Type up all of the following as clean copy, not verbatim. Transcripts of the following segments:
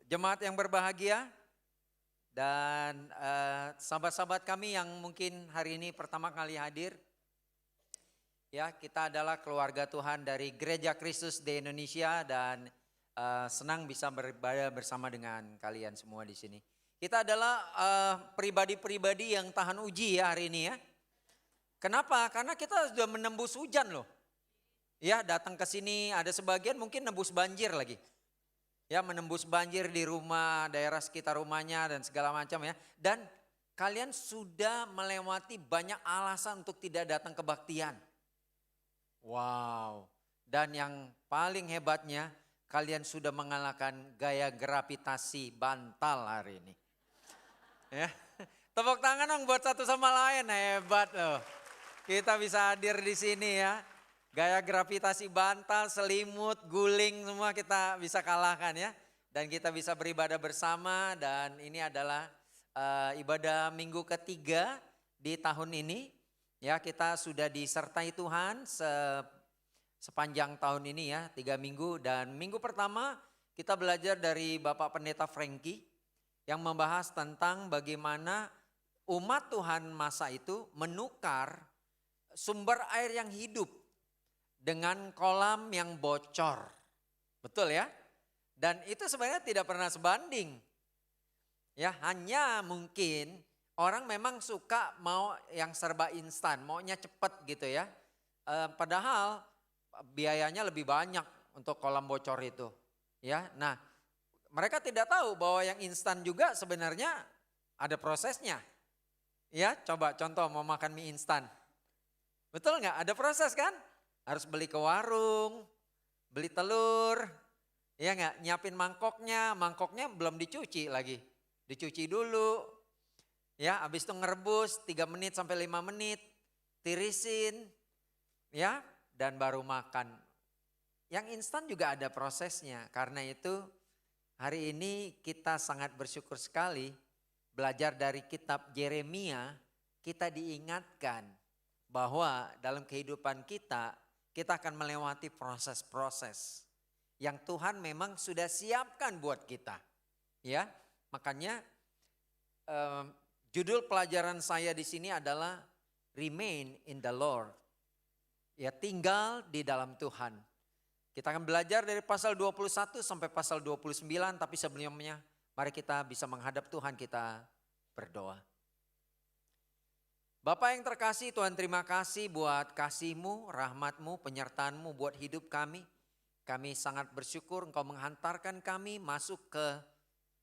Jemaat yang berbahagia dan sahabat-sahabat kami yang mungkin hari ini pertama kali hadir. Ya, kita adalah keluarga Tuhan dari Gereja Kristus di Indonesia dan senang bisa beribadah bersama dengan kalian semua di sini. Kita adalah pribadi-pribadi yang tahan uji ya hari ini ya. Kenapa? Karena kita sudah menembus hujan loh. Ya, datang ke sini ada sebagian mungkin nembus banjir lagi. Ya, menembus banjir di rumah, daerah sekitar rumahnya dan segala macam ya. Dan kalian sudah melewati banyak alasan untuk tidak datang kebaktian. Wow. Dan yang paling hebatnya, kalian sudah mengalahkan gaya gravitasi bantal hari ini. Ya. Tepuk tangan dong buat satu sama lain, hebat loh. Kita bisa hadir di sini ya. Gaya gravitasi bantal, selimut, guling semua kita bisa kalahkan ya. Dan kita bisa beribadah bersama dan ini adalah ibadah minggu ketiga di tahun ini. Ya, kita sudah disertai Tuhan sepanjang tahun ini ya, 3 minggu. Dan minggu pertama kita belajar dari Bapak Pendeta Frankie yang membahas tentang bagaimana umat Tuhan masa itu menukar sumber air yang hidup dengan kolam yang bocor. Betul ya? Dan itu sebenarnya tidak pernah sebanding. Ya, hanya mungkin orang memang suka mau yang serba instan, maunya cepat gitu ya. Padahal biayanya lebih banyak untuk kolam bocor itu. Ya, nah mereka tidak tahu bahwa yang instan juga sebenarnya ada prosesnya. Ya, coba contoh mau makan mie instan. Betul nggak? Ada proses kan? Harus beli ke warung, beli telur, ya nggak? Nyiapin mangkoknya belum dicuci lagi. Dicuci dulu, ya habis itu ngerebus 3 menit sampai 5 menit, tirisin, ya dan baru makan. Yang instan juga ada prosesnya, karena itu hari ini kita sangat bersyukur sekali belajar dari kitab Yeremia, kita diingatkan bahwa dalam kehidupan kita akan melewati proses-proses yang Tuhan memang sudah siapkan buat kita. Ya, makanya judul pelajaran saya di sini adalah Remain in the Lord. Ya, tinggal di dalam Tuhan. Kita akan belajar dari pasal 21 sampai pasal 29, tapi sebelumnya mari kita bisa menghadap Tuhan, kita berdoa. Bapa yang terkasih, Tuhan terima kasih buat kasih-Mu, rahmat-Mu, penyertaan-Mu buat hidup kami. Kami sangat bersyukur Engkau menghantarkan kami masuk ke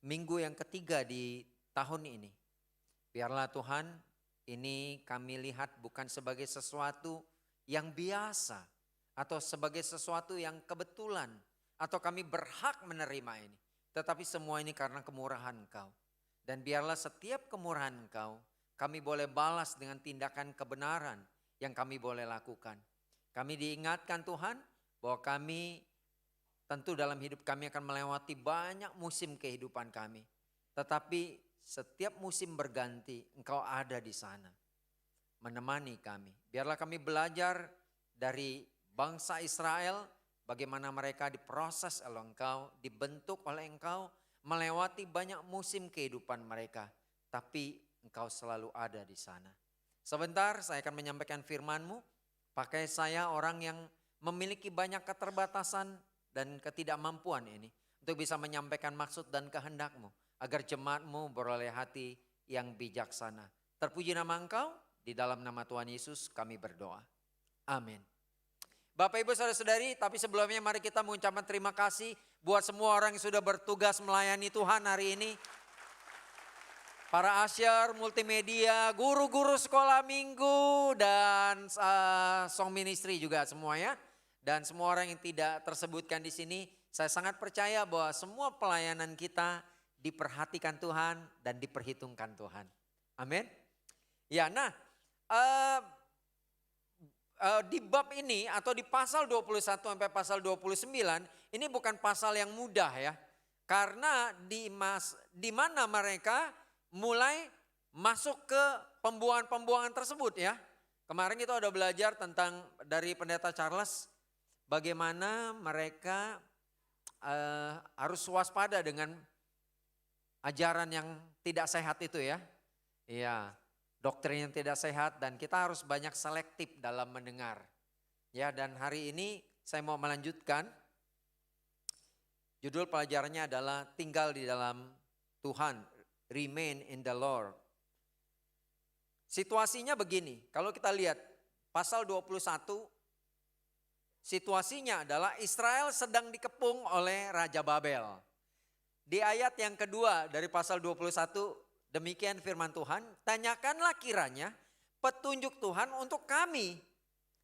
minggu yang ketiga di tahun ini. Biarlah Tuhan, ini kami lihat bukan sebagai sesuatu yang biasa atau sebagai sesuatu yang kebetulan atau kami berhak menerima ini. Tetapi semua ini karena kemurahan Engkau. Dan biarlah setiap kemurahan Engkau kami boleh balas dengan tindakan kebenaran yang kami boleh lakukan. Kami diingatkan Tuhan bahwa kami tentu dalam hidup kami akan melewati banyak musim kehidupan kami. Tetapi setiap musim berganti, Engkau ada di sana menemani kami. Biarlah kami belajar dari bangsa Israel bagaimana mereka diproses oleh Engkau, dibentuk oleh Engkau, melewati banyak musim kehidupan mereka. Tapi Engkau selalu ada di sana. Sebentar saya akan menyampaikan firman-Mu. Pakai saya orang yang memiliki banyak keterbatasan dan ketidakmampuan ini. Untuk bisa menyampaikan maksud dan kehendak-Mu. Agar jemaat-Mu beroleh hati yang bijaksana. Terpuji nama Engkau, di dalam nama Tuhan Yesus kami berdoa. Amin. Bapak Ibu Saudara-saudari, tapi sebelumnya mari kita mengucapkan terima kasih buat semua orang yang sudah bertugas melayani Tuhan hari ini. Para asyar, multimedia, guru-guru sekolah minggu dan song ministry juga semuanya. Dan semua orang yang tidak tersebutkan di sini, saya sangat percaya bahwa semua pelayanan kita diperhatikan Tuhan dan diperhitungkan Tuhan. Amin. Ya, nah di bab ini atau di pasal 21 sampai pasal 29 ini bukan pasal yang mudah ya. Karena di mana mereka mulai masuk ke pembuangan-pembuangan tersebut ya. Kemarin kita udah belajar tentang dari Pendeta Charles bagaimana mereka harus waspada dengan ajaran yang tidak sehat itu ya. Iya, doktrin yang tidak sehat dan kita harus banyak selektif dalam mendengar. Ya, dan hari ini saya mau melanjutkan. Judul pelajarannya adalah tinggal di dalam Tuhan, remain in the Lord. Situasinya begini, kalau kita lihat pasal 21, situasinya adalah Israel sedang dikepung oleh Raja Babel. Di ayat yang kedua dari pasal 21, demikian firman Tuhan, tanyakanlah kiranya petunjuk Tuhan untuk kami.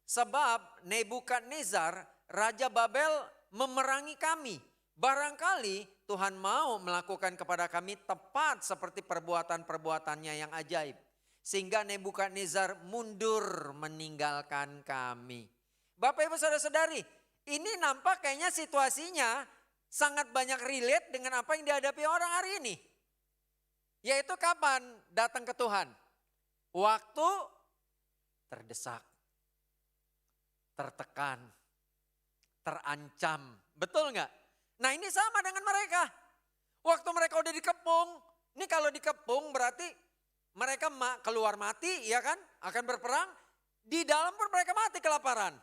Sebab Nebukadnezar, Raja Babel memerangi kami. Barangkali Tuhan mau melakukan kepada kami tepat seperti perbuatan-perbuatannya yang ajaib. Sehingga Nebukadnezar mundur meninggalkan kami. Bapak ibu saudara-saudari, ini nampak kayaknya situasinya sangat banyak relate dengan apa yang dihadapi orang hari ini. Yaitu kapan datang ke Tuhan? Waktu terdesak, tertekan, terancam. Betul nggak? Nah ini sama dengan mereka. Waktu mereka udah dikepung, ini kalau dikepung berarti mereka keluar mati, ya kan? Akan berperang, di dalam pun mereka mati kelaparan.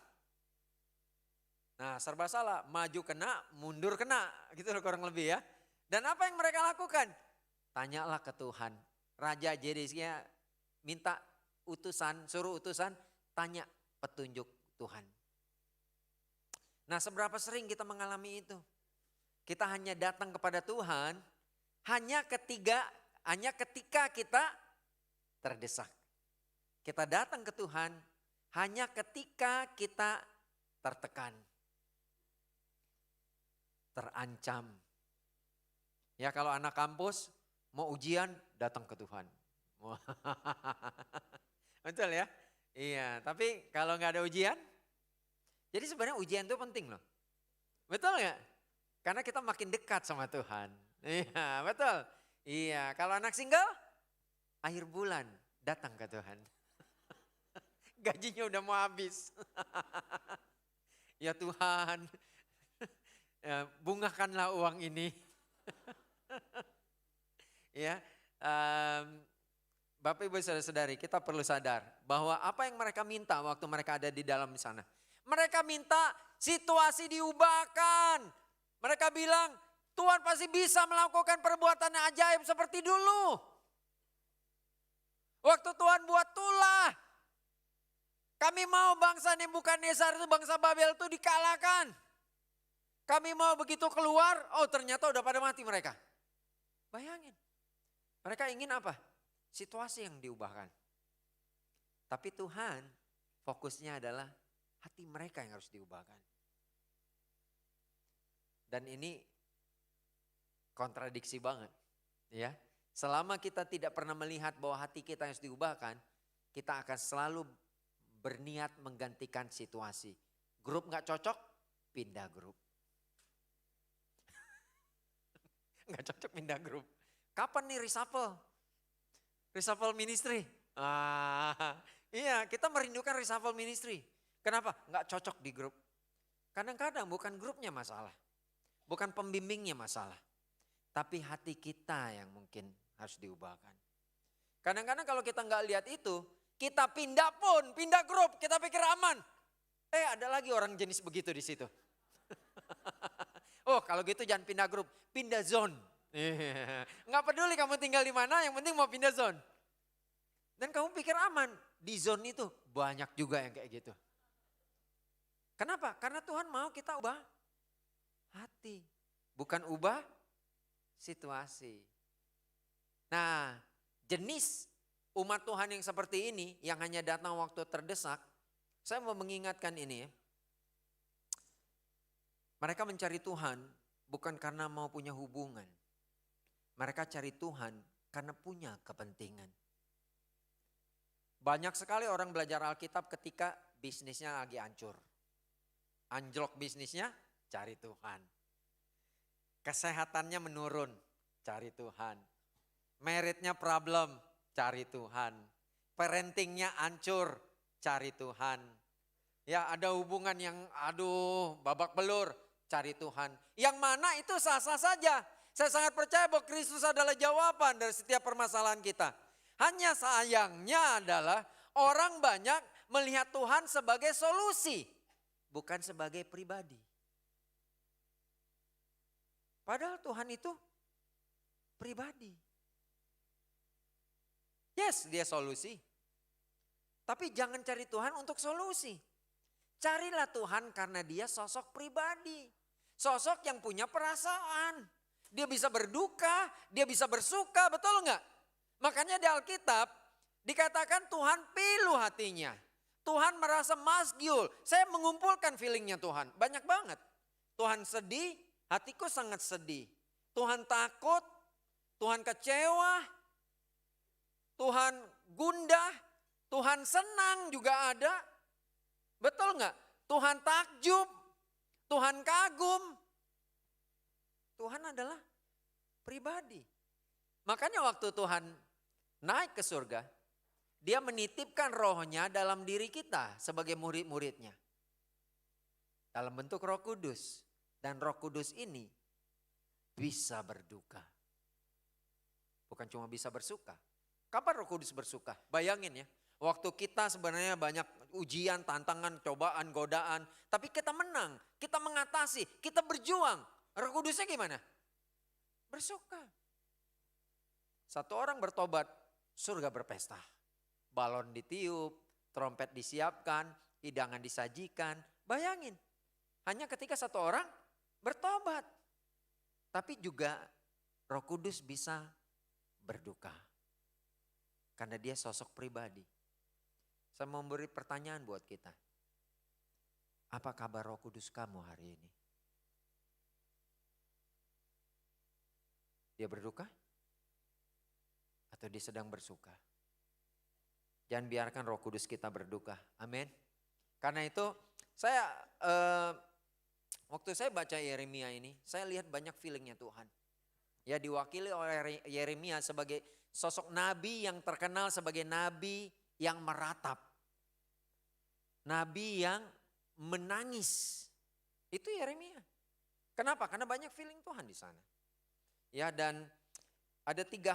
Nah serba salah, maju kena, mundur kena, gitu loh kurang lebih ya. Dan apa yang mereka lakukan? Tanyalah ke Tuhan. Raja Zedekia minta utusan, suruh utusan, tanya petunjuk Tuhan. Nah seberapa sering kita mengalami itu? Kita hanya datang kepada Tuhan hanya ketika kita terdesak. Kita datang ke Tuhan hanya ketika kita tertekan, terancam. Ya kalau anak kampus mau ujian datang ke Tuhan. Betul ya? Iya, tapi kalau nggak ada ujian, jadi sebenarnya ujian itu penting loh. Betul nggak? Karena kita makin dekat sama Tuhan. Iya, betul. Iya, kalau anak single, akhir bulan datang ke Tuhan. Gajinya udah mau habis. Ya Tuhan, bungakanlah uang ini. Ya, Bapak Ibu Saudara-saudari, kita perlu sadar bahwa apa yang mereka minta waktu mereka ada di dalam sana. Mereka minta situasi diubahkan. Mereka bilang Tuhan pasti bisa melakukan perbuatan yang ajaib seperti dulu. Waktu Tuhan buat tulah. Kami mau bangsa Nebukadnezar itu, bangsa Babel itu dikalahkan. Kami mau begitu keluar, oh ternyata udah pada mati mereka. Bayangin. Mereka ingin apa? Situasi yang diubahkan. Tapi Tuhan fokusnya adalah hati mereka yang harus diubahkan. Dan ini kontradiksi banget, ya. Selama kita tidak pernah melihat bahwa hati kita harus diubahkan, kita akan selalu berniat menggantikan situasi. Grup gak cocok, pindah grup. Gak cocok, pindah grup. Kapan nih reshuffle? Reshuffle ministry. Iya, kita merindukan reshuffle ministry. Kenapa? Gak cocok di grup. Kadang-kadang bukan grupnya masalah. Bukan pembimbingnya masalah. Tapi hati kita yang mungkin harus diubahkan. Kadang-kadang kalau kita nggak lihat itu, kita pindah grup, kita pikir aman. Ada lagi orang jenis begitu di situ. Oh kalau gitu jangan pindah grup, pindah zone. Nggak peduli kamu tinggal di mana, yang penting mau pindah zone. Dan kamu pikir aman, di zone itu banyak juga yang kayak gitu. Kenapa? Karena Tuhan mau kita ubah hati, bukan ubah situasi. Nah, jenis umat Tuhan yang seperti ini, yang hanya datang waktu terdesak, saya mau mengingatkan ini ya. Mereka mencari Tuhan bukan karena mau punya hubungan. Mereka cari Tuhan karena punya kepentingan. Banyak sekali orang belajar Alkitab ketika bisnisnya lagi hancur. Anjlok bisnisnya, cari Tuhan. Kesehatannya menurun, cari Tuhan. Meritnya problem, cari Tuhan. Parentingnya hancur, cari Tuhan. Ya ada hubungan yang babak belur, cari Tuhan. Yang mana itu sah-sah saja. Saya sangat percaya bahwa Kristus adalah jawaban dari setiap permasalahan kita. Hanya sayangnya adalah orang banyak melihat Tuhan sebagai solusi, bukan sebagai pribadi. Padahal Tuhan itu pribadi. Yes, dia solusi. Tapi jangan cari Tuhan untuk solusi. Carilah Tuhan karena dia sosok pribadi. Sosok yang punya perasaan. Dia bisa berduka, dia bisa bersuka, betul enggak? Makanya di Alkitab dikatakan Tuhan pilu hatinya. Tuhan merasa masgyul. Saya mengumpulkan feelingnya Tuhan, banyak banget. Tuhan sedih, hatiku sangat sedih. Tuhan takut, Tuhan kecewa, Tuhan gundah, Tuhan senang juga ada. Betul enggak? Tuhan takjub, Tuhan kagum. Tuhan adalah pribadi. Makanya waktu Tuhan naik ke surga, dia menitipkan rohnya dalam diri kita sebagai murid-muridnya. Dalam bentuk Roh Kudus. Dan Roh Kudus ini bisa berduka. Bukan cuma bisa bersuka. Kapan Roh Kudus bersuka? Bayangin ya. Waktu kita sebenarnya banyak ujian, tantangan, cobaan, godaan. Tapi kita menang, kita mengatasi, kita berjuang. Roh Kudusnya gimana? Bersuka. Satu orang bertobat, surga berpesta. Balon ditiup, trompet disiapkan, hidangan disajikan. Bayangin, hanya ketika satu orang bertobat. Tapi juga Roh Kudus bisa berduka. Karena dia sosok pribadi. Saya mau memberi pertanyaan buat kita. Apa kabar Roh Kudus kamu hari ini? Dia berduka? Atau dia sedang bersuka? Jangan biarkan Roh Kudus kita berduka. Amin. Karena itu saya waktu saya baca Yeremia ini, saya lihat banyak feelingnya Tuhan. Ya, diwakili oleh Yeremia sebagai sosok nabi yang terkenal sebagai nabi yang meratap. Nabi yang menangis. Itu Yeremia. Kenapa? Karena banyak feeling Tuhan di sana. Ya, dan ada 3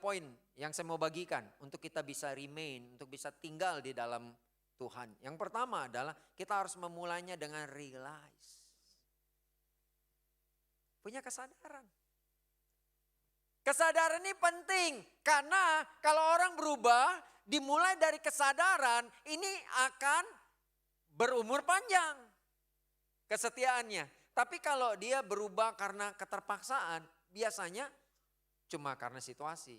poin yang saya mau bagikan untuk kita bisa remain, untuk bisa tinggal di dalam Tuhan. Yang pertama adalah kita harus memulainya dengan realize. Punya kesadaran. Kesadaran ini penting karena kalau orang berubah dimulai dari kesadaran ini akan berumur panjang kesetiaannya. Tapi kalau dia berubah karena keterpaksaan biasanya cuma karena situasi.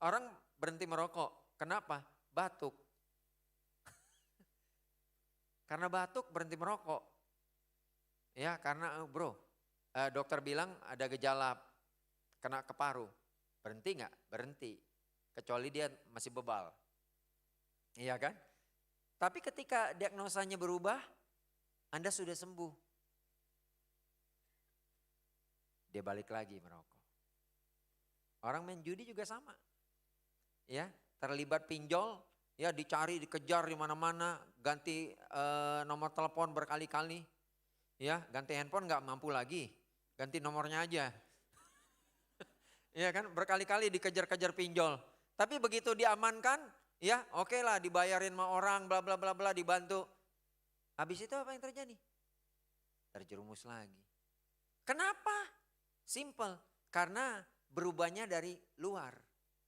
Orang berhenti merokok, kenapa? Batuk. Karena batuk berhenti merokok. Ya karena dokter bilang ada gejala kena ke paru. Berhenti gak? Berhenti. Kecuali dia masih bebal. Iya kan? Tapi ketika diagnosanya berubah, Anda sudah sembuh. Dia balik lagi merokok. Orang main judi juga sama. Ya, terlibat pinjol, ya dicari, dikejar di mana-mana, ganti nomor telepon berkali-kali. Ya, ganti handphone nggak mampu lagi, ganti nomornya aja. Ya kan, berkali-kali dikejar-kejar pinjol. Tapi begitu diamankan, ya oke lah dibayarin sama orang, bla bla bla bla, dibantu. Habis itu apa yang terjadi? Terjerumus lagi. Kenapa? Simple, karena berubahnya dari luar,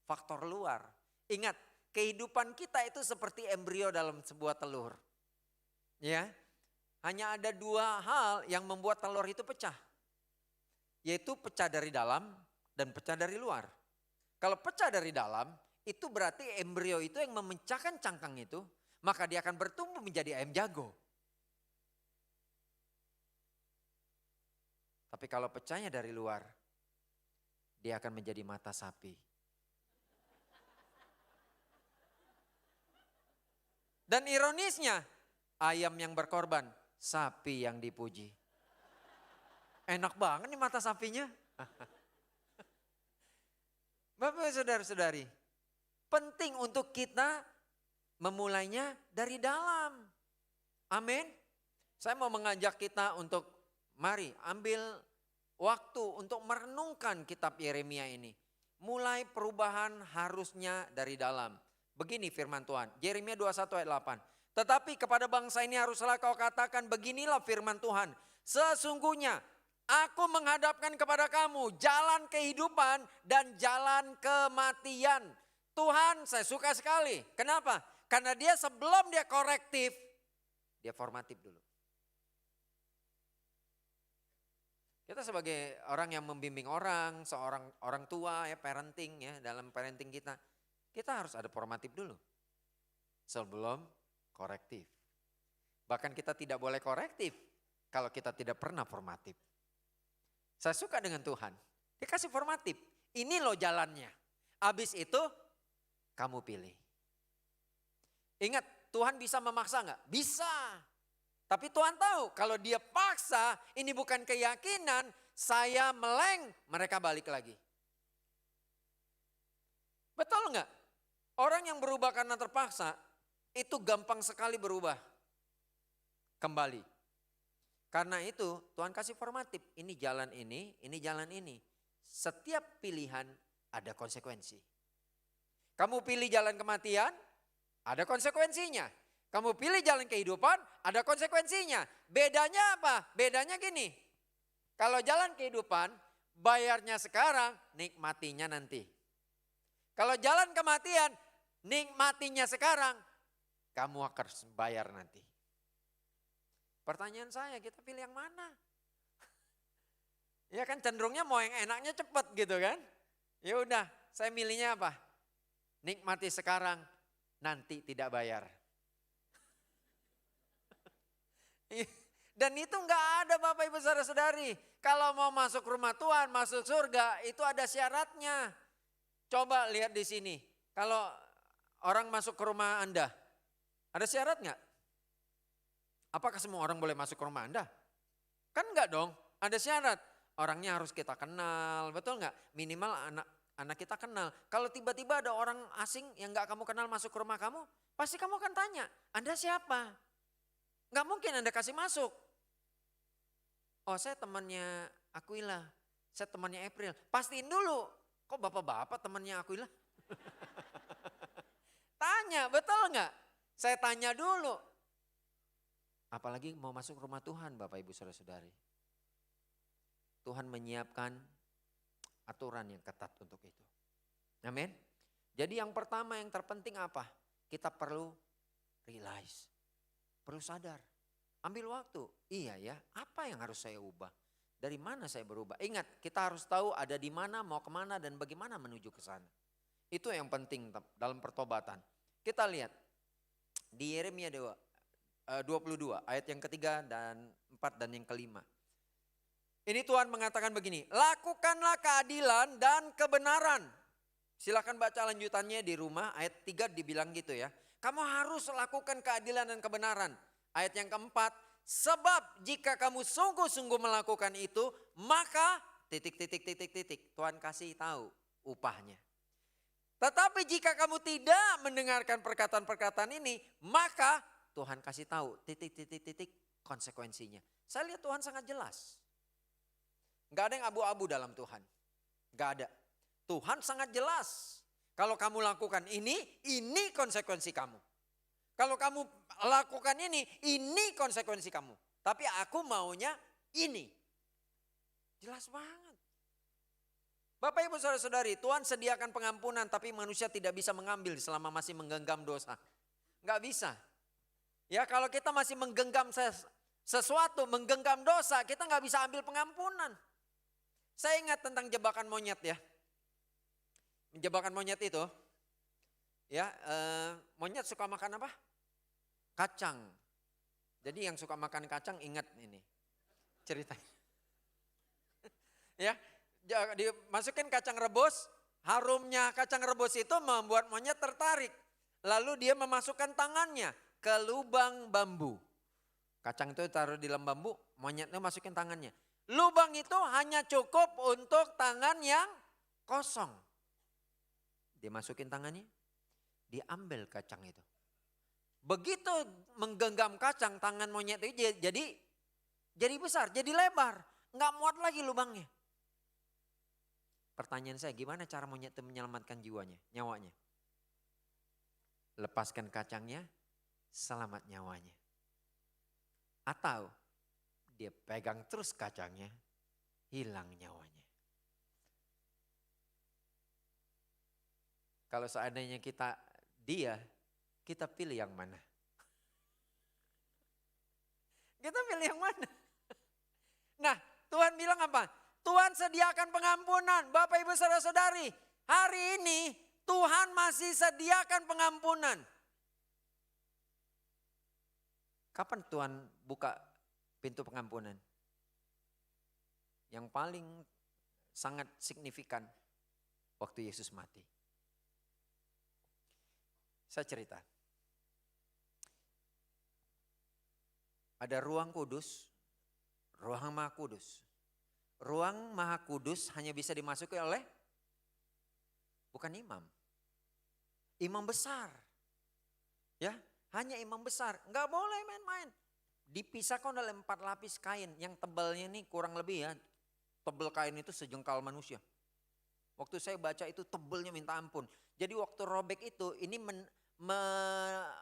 faktor luar. Ingat, kehidupan kita itu seperti embrio dalam sebuah telur. Ya, hanya ada 2 hal yang membuat telur itu pecah. Yaitu pecah dari dalam dan pecah dari luar. Kalau pecah dari dalam, itu berarti embrio itu yang memecahkan cangkang itu, maka dia akan bertumbuh menjadi ayam jago. Tapi kalau pecahnya dari luar, dia akan menjadi mata sapi. Dan ironisnya, ayam yang berkorban, sapi yang dipuji. Enak banget nih mata sapinya. Bapak saudara-saudari, penting untuk kita memulainya dari dalam. Amin. Saya mau mengajak kita untuk mari ambil waktu untuk merenungkan kitab Yeremia ini. Mulai perubahan harusnya dari dalam. Begini firman Tuhan, Yeremia 21 ayat 8. Tetapi kepada bangsa ini haruslah kau katakan, beginilah firman Tuhan. Sesungguhnya aku menghadapkan kepada kamu jalan kehidupan dan jalan kematian. Tuhan, saya suka sekali. Kenapa? Karena dia sebelum dia korektif, dia formatif dulu. Kita sebagai orang yang membimbing orang, seorang orang tua ya, parenting ya, dalam parenting kita harus ada formatif dulu sebelum korektif. Bahkan kita tidak boleh korektif kalau kita tidak pernah formatif. Saya suka dengan Tuhan, dia kasih formatif. Ini loh jalannya. Habis itu kamu pilih. Ingat, Tuhan bisa memaksa enggak? Bisa. Tapi Tuhan tahu kalau dia paksa, ini bukan keyakinan, saya meleng, mereka balik lagi. Betul enggak? Orang yang berubah karena terpaksa, itu gampang sekali berubah kembali. Karena itu Tuhan kasih formatif, ini jalan ini jalan ini. Setiap pilihan ada konsekuensi. Kamu pilih jalan kematian, ada konsekuensinya. Kamu pilih jalan kehidupan, ada konsekuensinya. Bedanya apa? Bedanya gini, kalau jalan kehidupan, bayarnya sekarang, nikmatinya nanti. Kalau jalan kematian, nikmatinya sekarang, kamu akan bayar nanti. Pertanyaan saya, kita pilih yang mana? Ya kan cenderungnya mau yang enaknya cepat gitu kan. Ya udah, saya milihnya apa? Nikmati sekarang, nanti tidak bayar. Dan itu enggak ada Bapak Ibu Saudara-saudari. Kalau mau masuk rumah Tuhan, masuk surga, itu ada syaratnya. Coba lihat di sini. Kalau orang masuk ke rumah Anda, ada syarat enggak? Apakah semua orang boleh masuk ke rumah Anda? Kan enggak dong, ada syarat. Orangnya harus kita kenal, betul enggak? Minimal anak kita kenal. Kalau tiba-tiba ada orang asing yang enggak kamu kenal masuk ke rumah kamu, pasti kamu akan tanya, Anda siapa? Enggak mungkin Anda kasih masuk. Oh, saya temannya Aquila, saya temannya April. Pastiin dulu, kok bapak-bapak temannya Aquila? Tanya, betul enggak? Saya tanya dulu. Apalagi mau masuk rumah Tuhan Bapak Ibu Saudara-saudari. Tuhan menyiapkan aturan yang ketat untuk itu. Amin. Jadi yang pertama yang terpenting apa? Kita perlu realize. Perlu sadar. Ambil waktu. Iya ya, apa yang harus saya ubah? Dari mana saya berubah? Ingat, kita harus tahu ada di mana, mau kemana dan bagaimana menuju ke sana. Itu yang penting dalam pertobatan. Kita lihat di Yeremia 22 ayat yang ketiga dan 4 dan yang kelima. Ini Tuhan mengatakan begini, lakukanlah keadilan dan kebenaran. Silakan baca lanjutannya di rumah, ayat 3 dibilang gitu ya. Kamu harus lakukan keadilan dan kebenaran. Ayat yang keempat, sebab jika kamu sungguh-sungguh melakukan itu, maka titik. Tuhan kasih tahu upahnya. Tetapi jika kamu tidak mendengarkan perkataan-perkataan ini, maka Tuhan kasih tahu titik konsekuensinya. Saya lihat Tuhan sangat jelas. Gak ada yang abu-abu dalam Tuhan. Gak ada. Tuhan sangat jelas. Kalau kamu lakukan ini konsekuensi kamu. Kalau kamu lakukan ini konsekuensi kamu. Tapi aku maunya ini. Jelas banget. Bapak Ibu Saudara-saudari, Tuhan sediakan pengampunan tapi manusia tidak bisa mengambil selama masih menggenggam dosa. Gak bisa. Ya kalau kita masih menggenggam sesuatu, menggenggam dosa, kita gak bisa ambil pengampunan. Saya ingat tentang jebakan monyet ya. Jebakan monyet itu, ya monyet suka makan apa? Kacang. Jadi yang suka makan kacang ingat ini ceritanya. Ya, dimasukin kacang rebus, harumnya kacang rebus itu membuat monyet tertarik. Lalu dia memasukkan tangannya ke lubang bambu. Kacang itu taruh di dalam bambu, monyetnya masukin tangannya. Lubang itu hanya cukup untuk tangan yang kosong. Dia masukin tangannya, diambil kacang itu. Begitu menggenggam kacang, tangan monyet itu jadi besar, jadi lebar. Nggak muat lagi lubangnya. Pertanyaan saya, gimana cara monyet itu menyelamatkan jiwanya, nyawanya? Lepaskan kacangnya, selamat nyawanya. Atau dia pegang terus kacangnya, hilang nyawanya. Kalau seandainya kita pilih yang mana? Kita pilih yang mana? Nah, Tuhan bilang apa? Tuhan sediakan pengampunan. Bapak Ibu Saudara-saudari, hari ini Tuhan masih sediakan pengampunan. Kapan Tuhan buka pintu pengampunan? Yang paling sangat signifikan waktu Yesus mati. Saya cerita. Ada ruang kudus, ruang maha kudus. Ruang maha kudus hanya bisa dimasuki oleh bukan imam. Imam besar. Ya, hanya imam besar. Enggak boleh main-main. Dipisahkan oleh 4 lapis kain yang tebalnya ini kurang lebih ya. Tebal kain itu sejengkal manusia. Waktu saya baca itu tebalnya minta ampun. Jadi waktu robek itu ini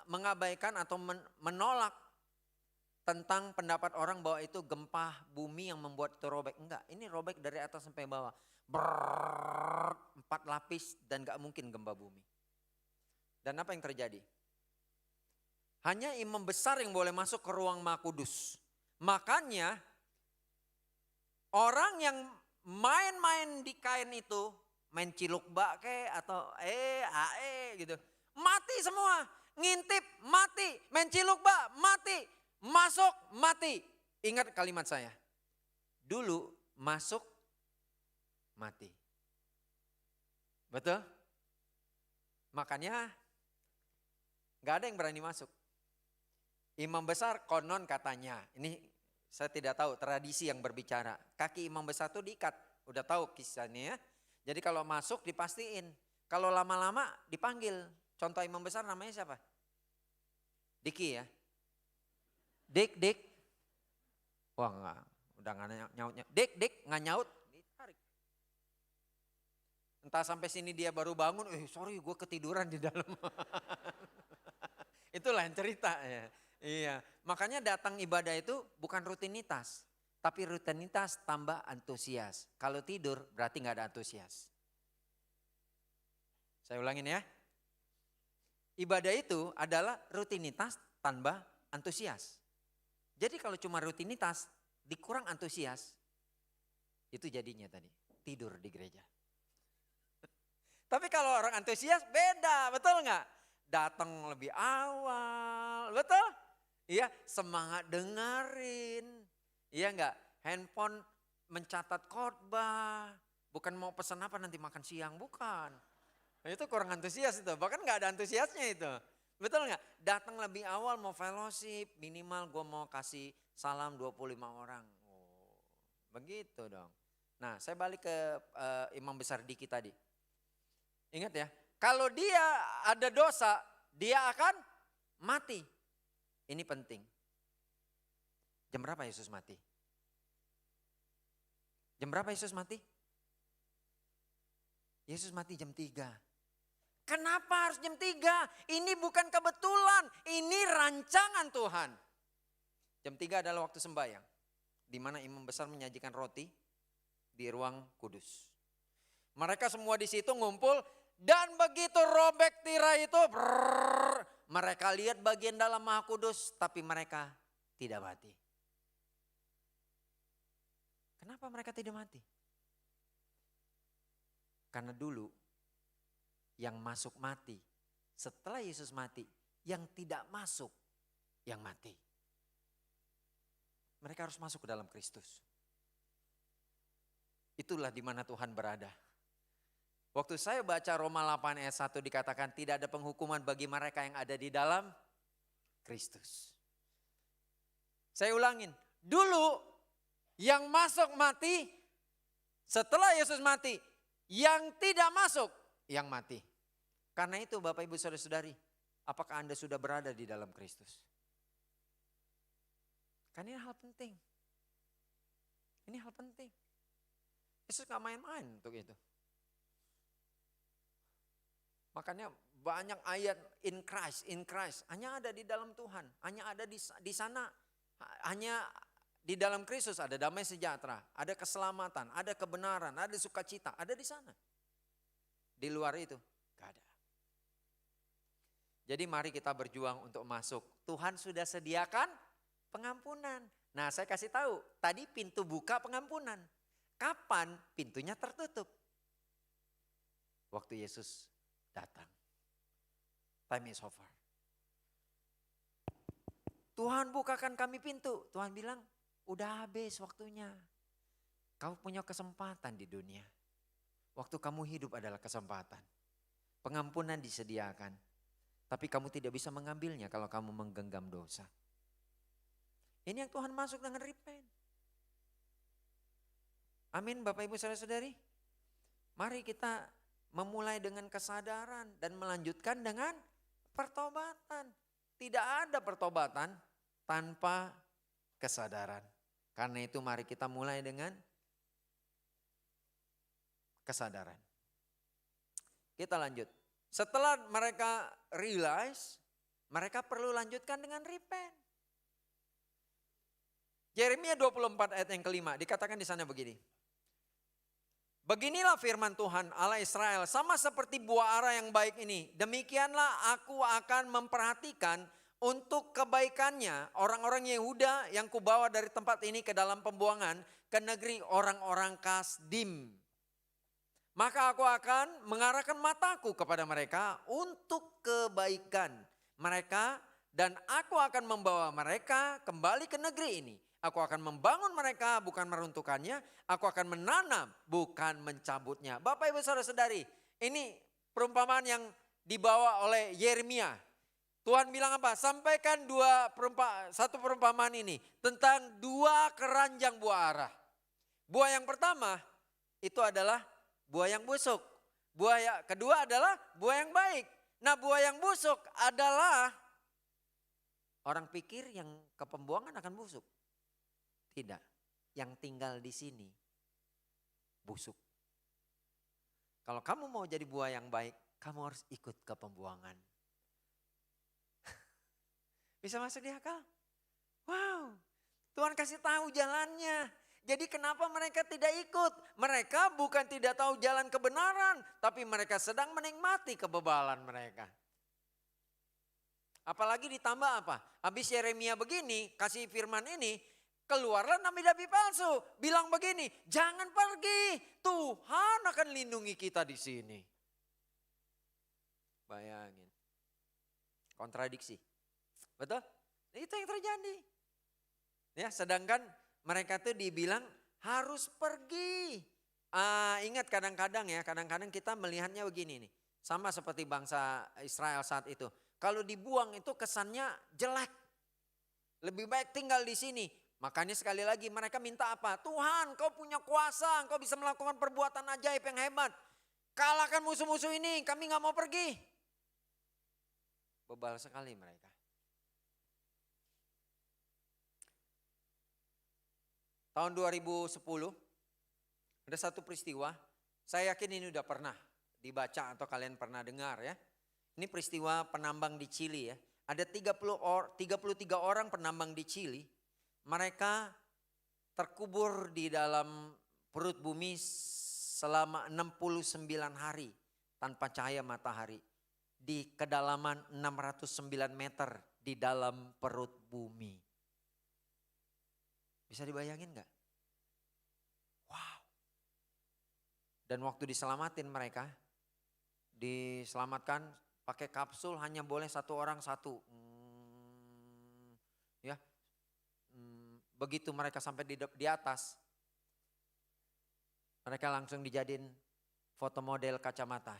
mengabaikan atau menolak tentang pendapat orang bahwa itu gempa bumi yang membuat itu robek. Enggak, ini robek dari atas sampai bawah. 4 lapis dan gak mungkin gempa bumi. Dan apa yang terjadi? Hanya imam besar yang boleh masuk ke ruang maha kudus. Makanya orang yang main-main di kain itu, main ciluk bak ke atau gitu. Mati semua, ngintip mati, main ciluk bak mati. Masuk mati. Ingat kalimat saya. Dulu masuk mati. Betul? Makanya gak ada yang berani masuk. Imam besar konon katanya. Ini saya tidak tahu, tradisi yang berbicara. Kaki imam besar itu diikat. Udah tahu kisahnya ya. Jadi kalau masuk dipastiin. Kalau lama-lama dipanggil. Contoh imam besar namanya siapa? Diki ya. Dik. Wah enggak, udah enggak nyaut. Dik, enggak nyaut, ditarik. Entah sampai sini dia baru bangun, sorry gue ketiduran di dalam. Itulah yang cerita ya. Iya, makanya datang ibadah itu bukan rutinitas. Tapi rutinitas tambah antusias. Kalau tidur berarti enggak ada antusias. Saya ulangin ya. Ibadah itu adalah rutinitas tambah antusias. Jadi kalau cuma rutinitas, dikurang antusias, itu jadinya tadi, tidur di gereja. Tapi kalau orang antusias beda, betul nggak? Datang lebih awal, betul? Iya, semangat dengerin. Iya nggak? Handphone mencatat khotbah, bukan mau pesan apa nanti makan siang, bukan. Nah, itu kurang antusias itu, bahkan nggak ada antusiasnya itu. Betul nggak? Datang lebih awal mau fellowship, minimal gue mau kasih salam 25 orang. Oh, begitu dong. Nah saya balik ke imam besar Diki tadi. Ingat ya, kalau dia ada dosa, dia akan mati. Ini penting. Jam berapa Yesus mati? Jam berapa Yesus mati? Yesus mati jam 3. Kenapa harus jam 3? Ini bukan kebetulan, ini rancangan Tuhan. Jam 3 adalah waktu sembahyang. Di mana imam besar menyajikan roti di ruang kudus. Mereka semua di situ ngumpul dan begitu robek tirai itu, mereka lihat bagian dalam maha kudus tapi mereka tidak mati. Kenapa mereka tidak mati? Karena dulu yang masuk mati, setelah Yesus mati, yang tidak masuk, yang mati. Mereka harus masuk ke dalam Kristus. Itulah di mana Tuhan berada. Waktu saya baca Roma 8 ayat 1 dikatakan tidak ada penghukuman bagi mereka yang ada di dalam Kristus. Saya ulangin, dulu yang masuk mati, setelah Yesus mati, yang tidak masuk, yang mati. Karena itu Bapak Ibu Saudara-saudari, apakah Anda sudah berada di dalam Kristus? Kan ini hal penting. Ini hal penting. Yesus gak main-main untuk itu. Makanya banyak ayat in Christ. Hanya ada di dalam Tuhan. Hanya ada di sana. Hanya di dalam Kristus ada damai sejahtera. Ada keselamatan, ada kebenaran, ada sukacita. Ada di sana. Di luar itu gak ada. Jadi mari kita berjuang untuk masuk. Tuhan sudah sediakan pengampunan. Nah saya kasih tahu, tadi pintu buka pengampunan. Kapan pintunya tertutup? Waktu Yesus datang. Time is over. Tuhan bukakan kami pintu. Tuhan bilang, udah habis waktunya. Kau punya kesempatan di dunia. Waktu kamu hidup adalah kesempatan. Pengampunan disediakan. Tapi kamu tidak bisa mengambilnya kalau kamu menggenggam dosa. Ini yang Tuhan masuk dengan repent. Amin Bapak Ibu Saudara-saudari. Mari kita memulai dengan kesadaran dan melanjutkan dengan pertobatan. Tidak ada pertobatan tanpa kesadaran. Karena itu mari kita mulai dengan kesadaran. Kita lanjut. Setelah mereka realize, mereka perlu lanjutkan dengan repent. Yeremia 24 ayat yang kelima dikatakan di sana begini. Beginilah firman Tuhan Allah Israel, sama seperti buah ara yang baik ini. Demikianlah aku akan memperhatikan untuk kebaikannya orang-orang Yehuda yang kubawa dari tempat ini ke dalam pembuangan ke negeri orang-orang Kasdim. Maka aku akan mengarahkan mataku kepada mereka untuk kebaikan mereka dan aku akan membawa mereka kembali ke negeri ini. Aku akan membangun mereka bukan meruntuhkannya. Aku akan menanam bukan mencabutnya. Bapak Ibu Saudara-saudari, ini perumpamaan yang dibawa oleh Yeremia. Tuhan bilang apa? Sampaikan satu perumpamaan ini tentang dua keranjang buah ara. Buah yang pertama itu adalah buah yang busuk. Buah yang kedua adalah buah yang baik. Nah buah yang busuk adalah orang pikir yang ke pembuangan akan busuk. Tidak, yang tinggal di sini busuk. Kalau kamu mau jadi buah yang baik, kamu harus ikut ke pembuangan. Bisa masuk di akal? Wow, Tuhan kasih tahu jalannya. Jadi kenapa mereka tidak ikut? Mereka bukan tidak tahu jalan kebenaran, tapi mereka sedang menikmati kebebalan mereka. Apalagi ditambah apa? Habis Yeremia begini, kasih firman ini, keluarlah nabi-nabi palsu, bilang begini, jangan pergi, Tuhan akan lindungi kita di sini. Bayangin, kontradiksi, betul? Itu yang terjadi. Ya, sedangkan mereka tuh dibilang harus pergi. Ingat kadang-kadang kita melihatnya begini nih, sama seperti bangsa Israel saat itu. Kalau dibuang itu kesannya jelek, lebih baik tinggal di sini. Makanya sekali lagi mereka minta apa? Tuhan kau punya kuasa, kau bisa melakukan perbuatan ajaib yang hebat. Kalahkan musuh-musuh ini, kami gak mau pergi. Bebal sekali mereka. Tahun 2010 ada satu peristiwa, saya yakin ini udah pernah dibaca atau kalian pernah dengar ya. Ini peristiwa penambang di Chili ya. Ada 33 orang penambang di Chili. Mereka terkubur di dalam perut bumi selama 69 hari tanpa cahaya matahari. Di kedalaman 609 meter di dalam perut bumi. Bisa dibayangin gak? Wow. Dan waktu diselamatin mereka, diselamatkan pakai kapsul hanya boleh satu orang satu. Ya. Begitu mereka sampai di atas, mereka langsung dijadiin foto model kacamata.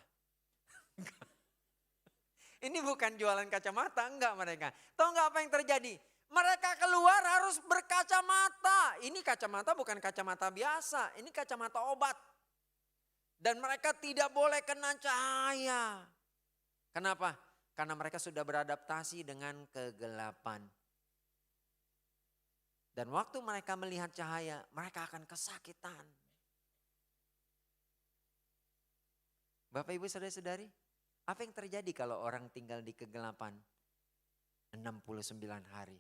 Ini bukan jualan kacamata, enggak mereka. Tahu enggak apa yang terjadi? Mereka keluar harus berkacamata. Ini kacamata bukan kacamata biasa, ini kacamata obat. Dan mereka tidak boleh kena cahaya. Kenapa? Karena mereka sudah beradaptasi dengan kegelapan. Dan waktu mereka melihat cahaya, mereka akan kesakitan. Bapak Ibu Saudara-saudari, Apa yang terjadi kalau orang tinggal di kegelapan 69 hari?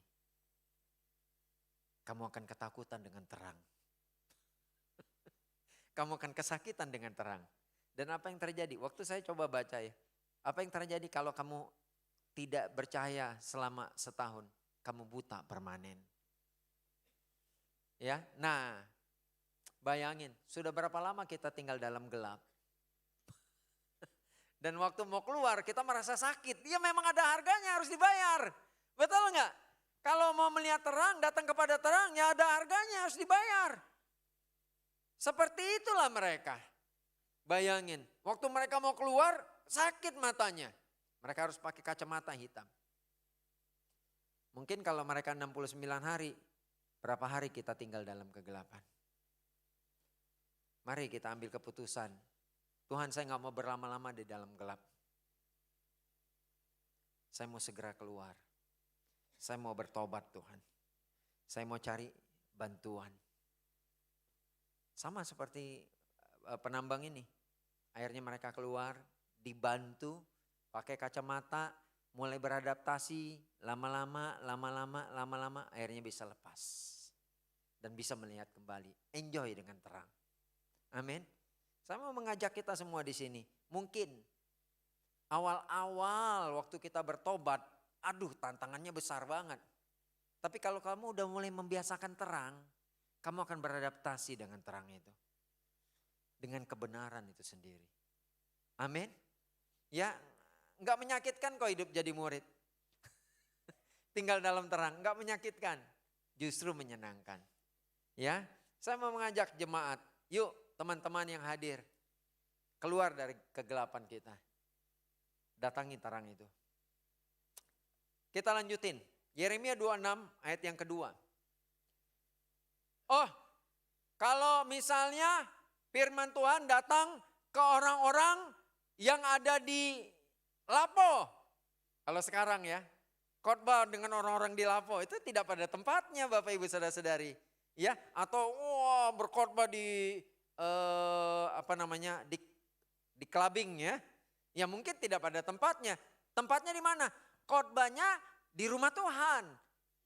Kamu akan ketakutan dengan terang. Kamu akan kesakitan dengan terang. Dan apa yang terjadi? Waktu saya coba baca ya. Apa yang terjadi kalau kamu tidak bercahaya selama setahun? Kamu buta permanen. Ya, nah bayangin sudah berapa lama kita tinggal dalam gelap. Dan waktu mau keluar kita merasa sakit. Ya memang ada harganya, harus dibayar. Betul enggak? Kalau mau melihat terang, datang kepada terang, ya ada harganya, harus dibayar. Seperti itulah mereka. Bayangin, waktu mereka mau keluar sakit matanya. Mereka harus pakai kacamata hitam. Mungkin kalau mereka 69 hari, berapa hari kita tinggal dalam kegelapan? Mari kita ambil keputusan. Tuhan, saya gak mau berlama-lama di dalam gelap. Saya mau segera keluar. Saya mau bertobat Tuhan. Saya mau cari bantuan. Sama seperti penambang ini. Akhirnya mereka keluar, dibantu, pakai kacamata, mulai beradaptasi, lama-lama, akhirnya bisa lepas. Dan bisa melihat kembali, enjoy dengan terang. Amin. Saya mau mengajak kita semua di sini. Mungkin awal-awal waktu kita bertobat, aduh tantangannya besar banget. Tapi kalau kamu udah mulai membiasakan terang, kamu akan beradaptasi dengan terang itu. Dengan kebenaran itu sendiri. Amin. Ya, enggak menyakitkan kok hidup jadi murid. Tinggal dalam terang, enggak menyakitkan. Justru menyenangkan. Ya, saya mau mengajak jemaat, yuk teman-teman yang hadir. Keluar dari kegelapan kita. Datangi terang itu. Kita lanjutin. Yeremia 26 ayat yang kedua. Oh, kalau misalnya firman Tuhan datang ke orang-orang yang ada di Lapo. Kalau sekarang ya, khotbah dengan orang-orang di Lapo itu tidak pada tempatnya Bapak Ibu Saudara-saudari. Ya, atau berkhotbah di di clubbing ya. Ya mungkin tidak pada tempatnya. Tempatnya di mana? Khotbahnya di rumah Tuhan.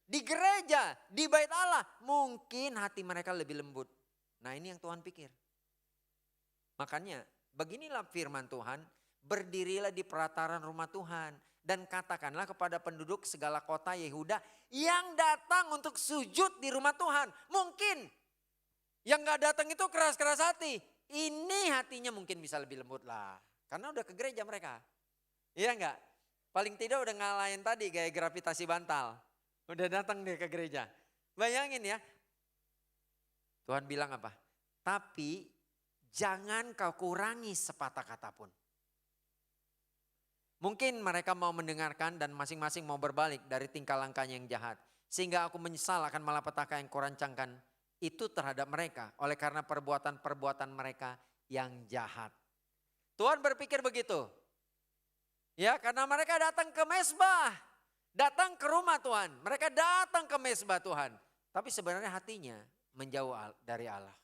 Di gereja, di bait Allah. Mungkin hati mereka lebih lembut. Nah ini yang Tuhan pikir. Makanya beginilah firman Tuhan, berdirilah di pelataran rumah Tuhan. Dan katakanlah kepada penduduk segala kota Yehuda yang datang untuk sujud di rumah Tuhan. Mungkin yang gak datang itu keras-keras hati. Ini hatinya mungkin bisa lebih lembut lah. Karena udah ke gereja mereka. Iya enggak? Paling tidak udah ngalahin tadi gaya gravitasi bantal. Udah datang deh ke gereja. Bayangin ya. Tuhan bilang apa? Tapi jangan kau kurangi sepatah kata pun. Mungkin mereka mau mendengarkan dan masing-masing mau berbalik dari tingkah langkahnya yang jahat. Sehingga aku menyesal akan malapetaka yang kurancangkan itu terhadap mereka. Oleh karena perbuatan-perbuatan mereka yang jahat. Tuhan berpikir begitu. Ya, karena mereka datang ke mezbah. Datang ke rumah Tuhan. Mereka datang ke mezbah Tuhan. Tapi sebenarnya hatinya menjauh dari Allah.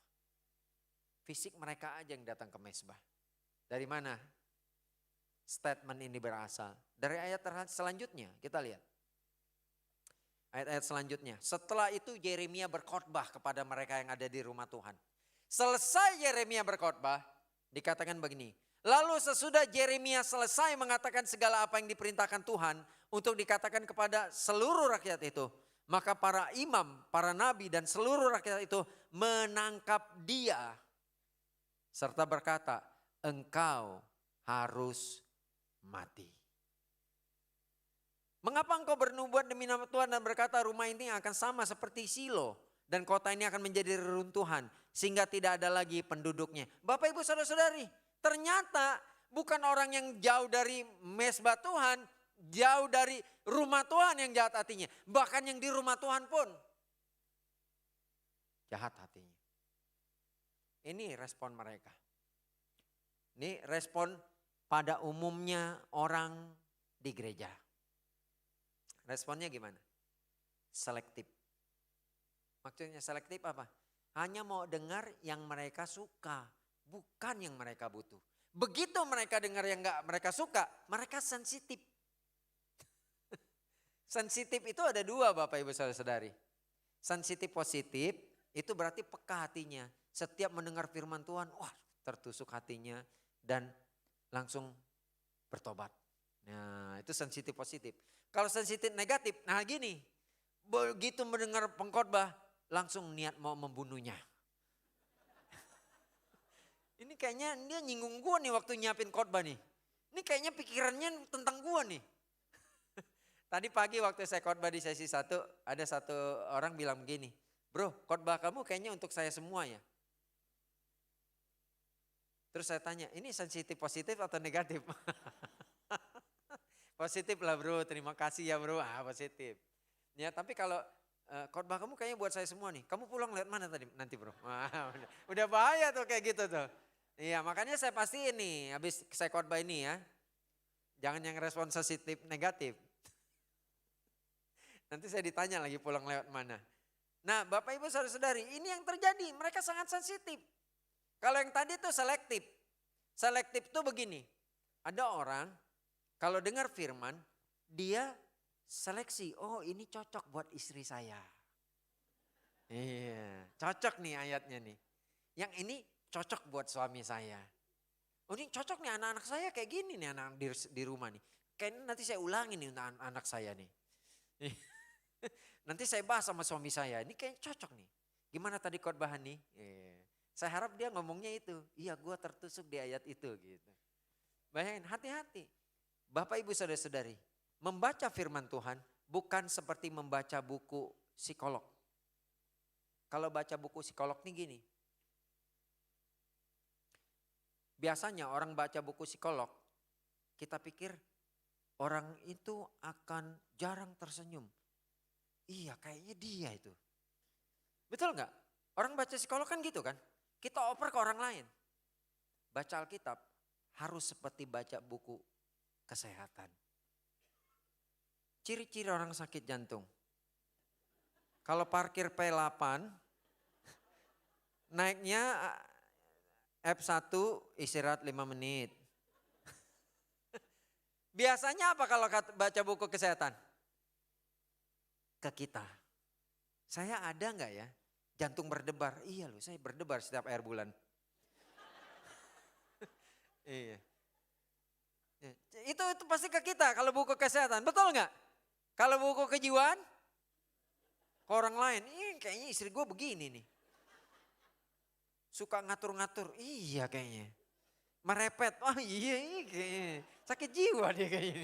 Fisik mereka aja yang datang ke mezbah. Dari mana statement ini berasal? Dari ayat selanjutnya kita lihat. Ayat-ayat selanjutnya. Setelah itu Yeremia berkhotbah kepada mereka yang ada di rumah Tuhan. Selesai Yeremia berkhotbah, dikatakan begini. Lalu sesudah Yeremia selesai mengatakan segala apa yang diperintahkan Tuhan untuk dikatakan kepada seluruh rakyat itu. Maka para imam, para nabi dan seluruh rakyat itu menangkap dia. Serta berkata, engkau harus mati. Mengapa engkau bernubuat demi nama Tuhan dan berkata rumah ini akan sama seperti Silo. Dan kota ini akan menjadi reruntuhan sehingga tidak ada lagi penduduknya. Bapak Ibu Saudara-saudari, ternyata bukan orang yang jauh dari mezbah Tuhan, jauh dari rumah Tuhan yang jahat hatinya. Bahkan yang di rumah Tuhan pun jahat hatinya. Ini respon mereka. Ini respon pada umumnya orang di gereja. Responnya gimana? Selektif. Maksudnya selektif apa? Hanya mau dengar yang mereka suka. bukan yang mereka butuh. Begitu mereka dengar yang gak mereka suka, mereka sensitif. Sensitif itu ada dua Bapak Ibu Saudara-saudari. Sensitif positif itu berarti peka hatinya. Setiap mendengar firman Tuhan, wah tertusuk hatinya dan langsung bertobat. Nah itu sensitif positif. Kalau sensitif negatif, nah gini. Begitu mendengar pengkhotbah, langsung niat mau membunuhnya. Ini kayaknya dia nyinggung gua nih waktu nyiapin khotbah nih. Ini kayaknya pikirannya tentang gua nih. Tadi pagi waktu saya khotbah di sesi 1, ada satu orang bilang begini, bro khotbah kamu kayaknya untuk saya semua ya. Terus saya tanya, ini sensitif positif atau negatif? Positif lah bro, terima kasih ya bro, positif. Ya tapi kalau khotbah kamu kayaknya buat saya semua nih, kamu pulang lihat mana tadi nanti bro. Udah bahaya tuh kayak gitu tuh. Iya makanya saya pastiin nih habis saya khotbah ini ya. Jangan yang respon sensitif negatif. Nanti saya ditanya lagi pulang lewat mana. Nah Bapak Ibu Saudara-saudari ini yang terjadi mereka sangat sensitif. Kalau yang tadi tuh selektif. Selektif tuh begini. Ada orang kalau dengar firman dia seleksi. Oh ini cocok buat istri saya. Iya cocok nih ayatnya nih. Yang ini cocok buat suami saya. Oh ini cocok nih anak-anak saya kayak gini nih anak di rumah nih. Kayaknya nanti saya ulangi nih untuk anak saya nih. Nanti saya bahas sama suami saya. Ini kayak cocok nih. Gimana tadi khotbahan nih? Saya harap dia ngomongnya itu. Iya gue tertusuk di ayat itu gitu. Bayangin hati-hati. Bapak Ibu Saudara-saudari. Membaca firman Tuhan bukan seperti membaca buku psikolog. Kalau baca buku psikolog nih gini. Biasanya orang baca buku psikolog, kita pikir orang itu akan jarang tersenyum. Iya kayaknya dia itu. Betul nggak? Orang baca psikolog kan gitu kan. Kita oper ke orang lain. Baca Alkitab harus seperti baca buku kesehatan. Ciri-ciri orang sakit jantung. Kalau parkir P8, naiknya F1 istirahat 5 menit. Biasanya apa kalau baca buku kesehatan? Ke kita. Saya ada enggak ya? Jantung berdebar. Iya loh saya berdebar setiap akhir bulan. Iya. Itu pasti ke kita kalau buku kesehatan. Betul enggak? Kalau buku kejiwaan? Ke orang lain. Kayaknya istri gue begini nih. Suka ngatur-ngatur, iya kayaknya. Merepet, oh iya kayaknya. Sakit jiwa dia kayaknya.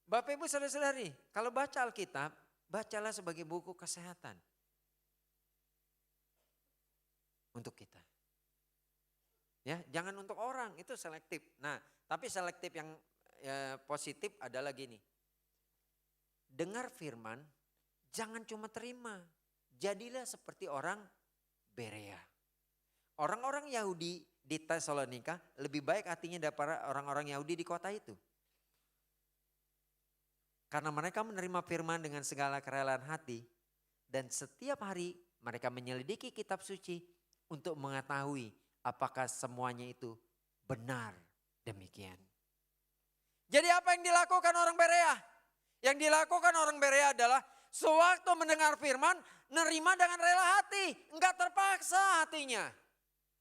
Bapak Ibu Saudara-saudari, kalau baca Alkitab, bacalah sebagai buku kesehatan. Untuk kita. Ya, jangan untuk orang, itu selektif. Nah, tapi selektif yang positif adalah gini. Dengar firman, jangan cuma terima, jadilah seperti orang Berea. Orang-orang Yahudi di Tesalonika lebih baik hatinya daripada orang-orang Yahudi di kota itu. Karena mereka menerima firman dengan segala kerelaan hati dan setiap hari mereka menyelidiki kitab suci untuk mengetahui apakah semuanya itu benar demikian. Jadi apa yang dilakukan orang Berea? Yang dilakukan orang Berea adalah sewaktu mendengar firman, nerima dengan rela hati. Enggak terpaksa hatinya.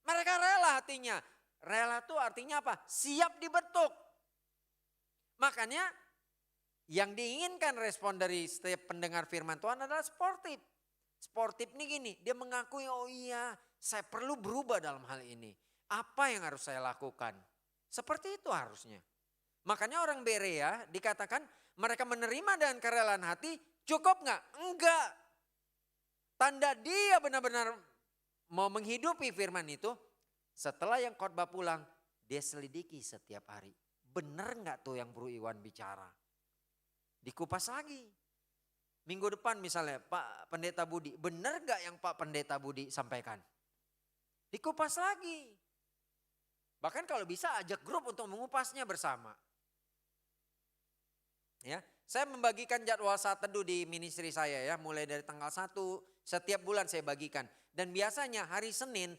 Mereka rela hatinya. Rela itu artinya apa? Siap dibentuk. Makanya yang diinginkan respon dari setiap pendengar firman Tuhan adalah sportif. Sportif ini gini, dia mengakui oh iya saya perlu berubah dalam hal ini. Apa yang harus saya lakukan? Seperti itu harusnya. Makanya orang Berea dikatakan mereka menerima dengan kerelaan hati. Cukup nggak? Enggak. Tanda dia benar-benar mau menghidupi firman itu. Setelah yang khotbah pulang, dia selidiki setiap hari. Benar nggak tuh yang Bro Iwan bicara? Dikupas lagi. Minggu depan misalnya Pak Pendeta Budi, benar nggak yang Pak Pendeta Budi sampaikan? Dikupas lagi. Bahkan kalau bisa ajak grup untuk mengupasnya bersama. Ya, saya membagikan jadwal saat teduh di ministry saya ya, mulai dari tanggal 1 setiap bulan saya bagikan. Dan biasanya hari Senin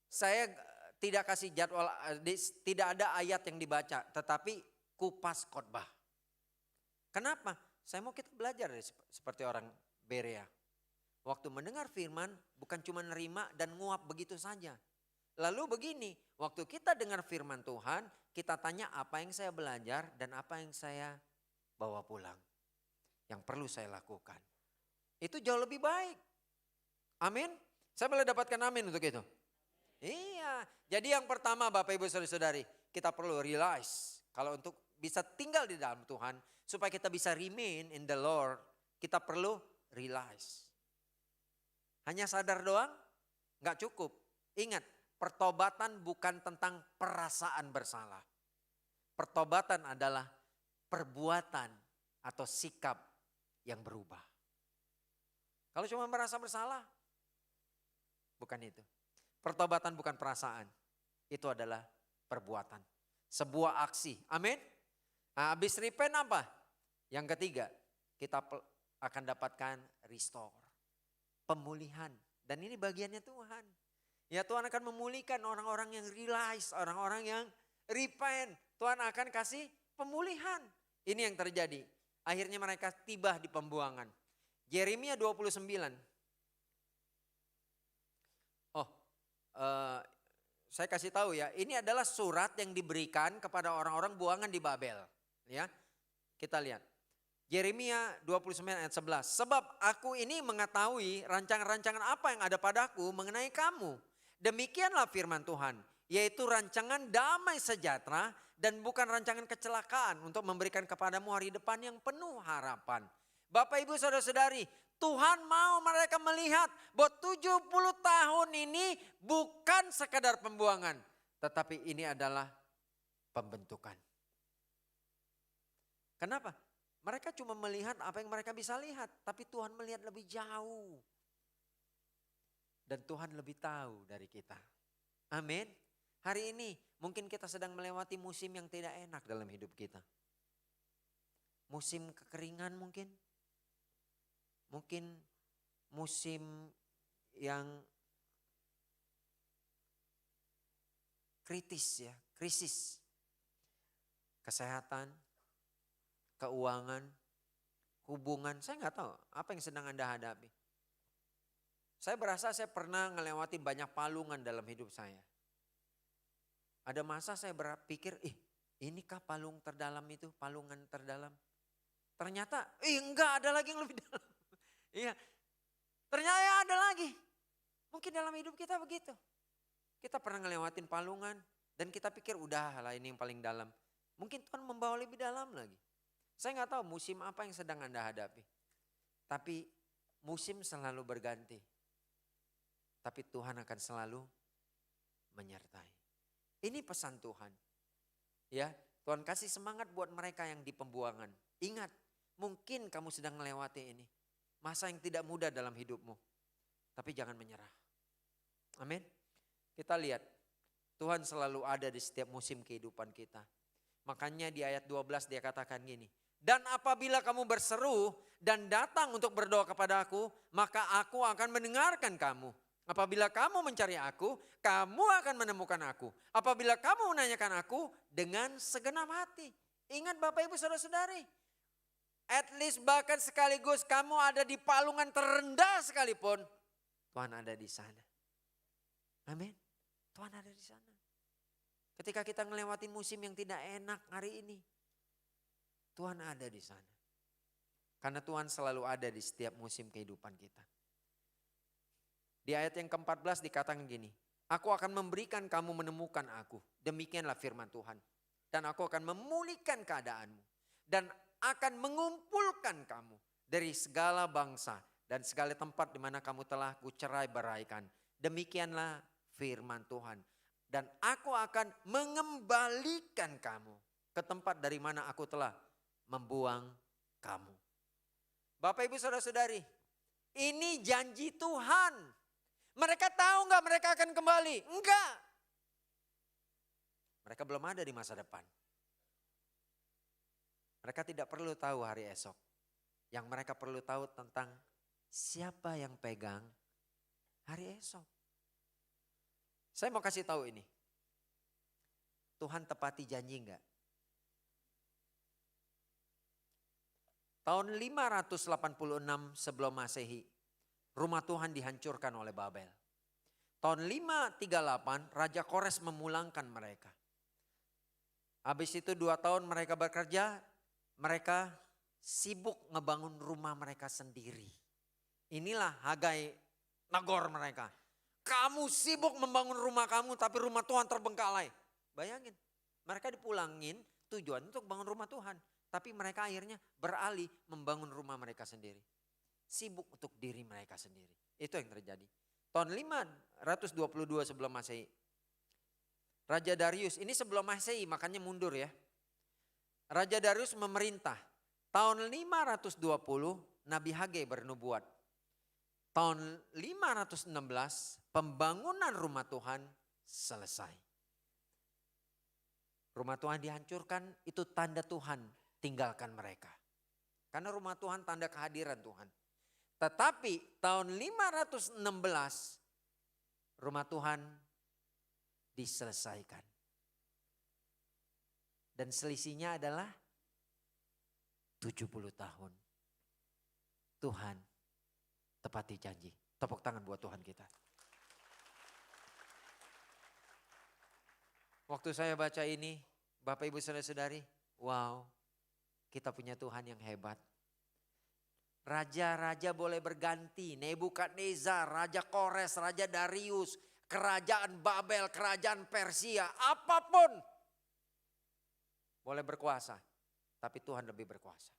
saya tidak kasih jadwal, tidak ada ayat yang dibaca, tetapi kupas khotbah. Kenapa? Saya mau kita belajar seperti orang Berea. Waktu mendengar firman bukan cuma nerima dan nguap begitu saja. Lalu begini, waktu kita dengar firman Tuhan, kita tanya apa yang saya belajar dan apa yang saya bawa pulang. Yang perlu saya lakukan. Itu jauh lebih baik. Amin. Saya boleh dapatkan amin untuk itu. Iya. Jadi yang pertama Bapak Ibu Saudara-saudari, kita perlu realize kalau untuk bisa tinggal di dalam Tuhan, supaya kita bisa remain in the Lord, kita perlu realize. Hanya sadar doang nggak cukup. Ingat, pertobatan bukan tentang perasaan bersalah. Pertobatan adalah perbuatan atau sikap yang berubah. Kalau cuma merasa bersalah, bukan itu. Pertobatan bukan perasaan, itu adalah perbuatan. Sebuah aksi, amin. Nah, habis repent apa? Yang ketiga, kita akan dapatkan restore, pemulihan. Dan ini bagiannya Tuhan. Ya Tuhan akan memulihkan orang-orang yang realize, orang-orang yang repent. Tuhan akan kasih pemulihan. Ini yang terjadi. Akhirnya mereka tiba di pembuangan. Yeremia 29. Saya kasih tahu ya, ini adalah surat yang diberikan kepada orang-orang buangan di Babel. Ya, kita lihat. Yeremia 29 ayat 11. Sebab aku ini mengetahui rancangan-rancangan apa yang ada padaku mengenai kamu. Demikianlah firman Tuhan, yaitu rancangan damai sejahtera dan bukan rancangan kecelakaan untuk memberikan kepadamu hari depan yang penuh harapan. Bapak Ibu Saudara-saudari, Tuhan mau mereka melihat bahwa 70 tahun ini bukan sekadar pembuangan, tetapi ini adalah pembentukan. Kenapa? Mereka cuma melihat apa yang mereka bisa lihat, tapi Tuhan melihat lebih jauh. Dan Tuhan lebih tahu dari kita. Amin. Hari ini mungkin kita sedang melewati musim yang tidak enak dalam hidup kita. Musim kekeringan mungkin. Mungkin musim yang kritis ya, krisis. Kesehatan, keuangan, hubungan, saya nggak tahu apa yang sedang Anda hadapi. Saya berasa saya pernah melewati banyak palungan dalam hidup saya. Ada masa saya berpikir, inikah palung terdalam itu, palungan terdalam. Ternyata, enggak ada lagi yang lebih dalam. Iya, ternyata ada lagi. Mungkin dalam hidup kita begitu. Kita pernah ngelewatin palungan dan kita pikir udahlah ini yang paling dalam. Mungkin Tuhan membawa lebih dalam lagi. Saya nggak tahu musim apa yang sedang Anda hadapi. Tapi musim selalu berganti. Tapi Tuhan akan selalu menyertai. Ini pesan Tuhan. Ya, Tuhan kasih semangat buat mereka yang di pembuangan. Ingat, mungkin kamu sedang melewati ini. Masa yang tidak mudah dalam hidupmu. Tapi jangan menyerah. Amin. Kita lihat, Tuhan selalu ada di setiap musim kehidupan kita. Makanya di ayat 12 dia katakan gini. Dan apabila kamu berseru dan datang untuk berdoa kepada aku, maka aku akan mendengarkan kamu. Apabila kamu mencari aku, kamu akan menemukan aku. Apabila kamu menanyakan aku dengan segenap hati. Ingat Bapak Ibu Saudara-saudari. At least bahkan sekaligus kamu ada di palungan terendah sekalipun. Tuhan ada di sana. Amin. Tuhan ada di sana. Ketika kita ngelewatin musim yang tidak enak hari ini. Tuhan ada di sana. Karena Tuhan selalu ada di setiap musim kehidupan kita. Di ayat yang ke-14 dikatakan gini. Aku akan memberikan kamu menemukan aku. Demikianlah firman Tuhan. Dan aku akan memulihkan keadaanmu. Dan akan mengumpulkan kamu dari segala bangsa. Dan segala tempat di mana kamu telah kucerai beraikan. Demikianlah firman Tuhan. Dan aku akan mengembalikan kamu ke tempat dari mana aku telah membuang kamu. Bapak Ibu Saudara-saudari, ini janji Tuhan. Mereka tahu enggak mereka akan kembali? Enggak. Mereka belum ada di masa depan. Mereka tidak perlu tahu hari esok. Yang mereka perlu tahu tentang siapa yang pegang hari esok. Saya mau kasih tahu ini. Tuhan tepati janji enggak? Tahun 586 sebelum Masehi, rumah Tuhan dihancurkan oleh Babel. Tahun 538 Raja Kores memulangkan mereka. Habis itu 2 tahun mereka bekerja, mereka sibuk ngebangun rumah mereka sendiri. Inilah Hagai negor mereka. Kamu sibuk membangun rumah kamu tapi rumah Tuhan terbengkalai. Bayangin, mereka dipulangin tujuan untuk bangun rumah Tuhan. Tapi mereka akhirnya beralih membangun rumah mereka sendiri. Sibuk untuk diri mereka sendiri. Itu yang terjadi. Tahun 522 sebelum Masehi. Raja Darius, ini sebelum Masehi makanya mundur ya. Raja Darius memerintah. Tahun 520 Nabi Hagai bernubuat. Tahun 516 pembangunan rumah Tuhan selesai. Rumah Tuhan dihancurkan, itu tanda Tuhan tinggalkan mereka. Karena rumah Tuhan tanda kehadiran Tuhan. Tetapi tahun 516 rumah Tuhan diselesaikan. Dan selisihnya adalah 70 tahun. Tuhan tepati janji. Tepuk tangan buat Tuhan kita. Waktu saya baca ini, Bapak Ibu Saudara-saudari, wow, kita punya Tuhan yang hebat. Raja-raja boleh berganti, Nebukadnezar, Raja Kores, Raja Darius, kerajaan Babel, kerajaan Persia, apapun boleh berkuasa. Tapi Tuhan lebih berkuasa.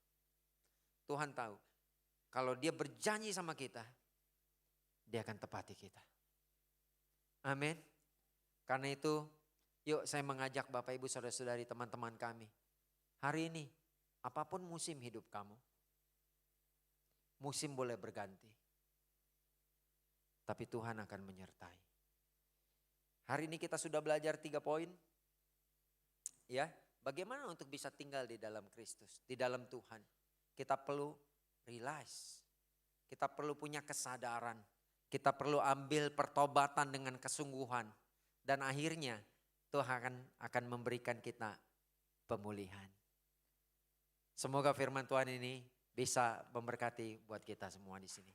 Tuhan tahu kalau dia berjanji sama kita, dia akan tepati kita. Amin. Karena itu yuk saya mengajak Bapak Ibu Saudara-saudari teman-teman kami. Hari ini apapun musim hidup kamu, musim boleh berganti. Tapi Tuhan akan menyertai. Hari ini kita sudah belajar 3 poin. Ya, bagaimana untuk bisa tinggal di dalam Kristus, di dalam Tuhan. Kita perlu realize, kita perlu punya kesadaran, kita perlu ambil pertobatan dengan kesungguhan. Dan akhirnya Tuhan akan memberikan kita pemulihan. Semoga firman Tuhan ini bisa memberkati buat kita semua di sini.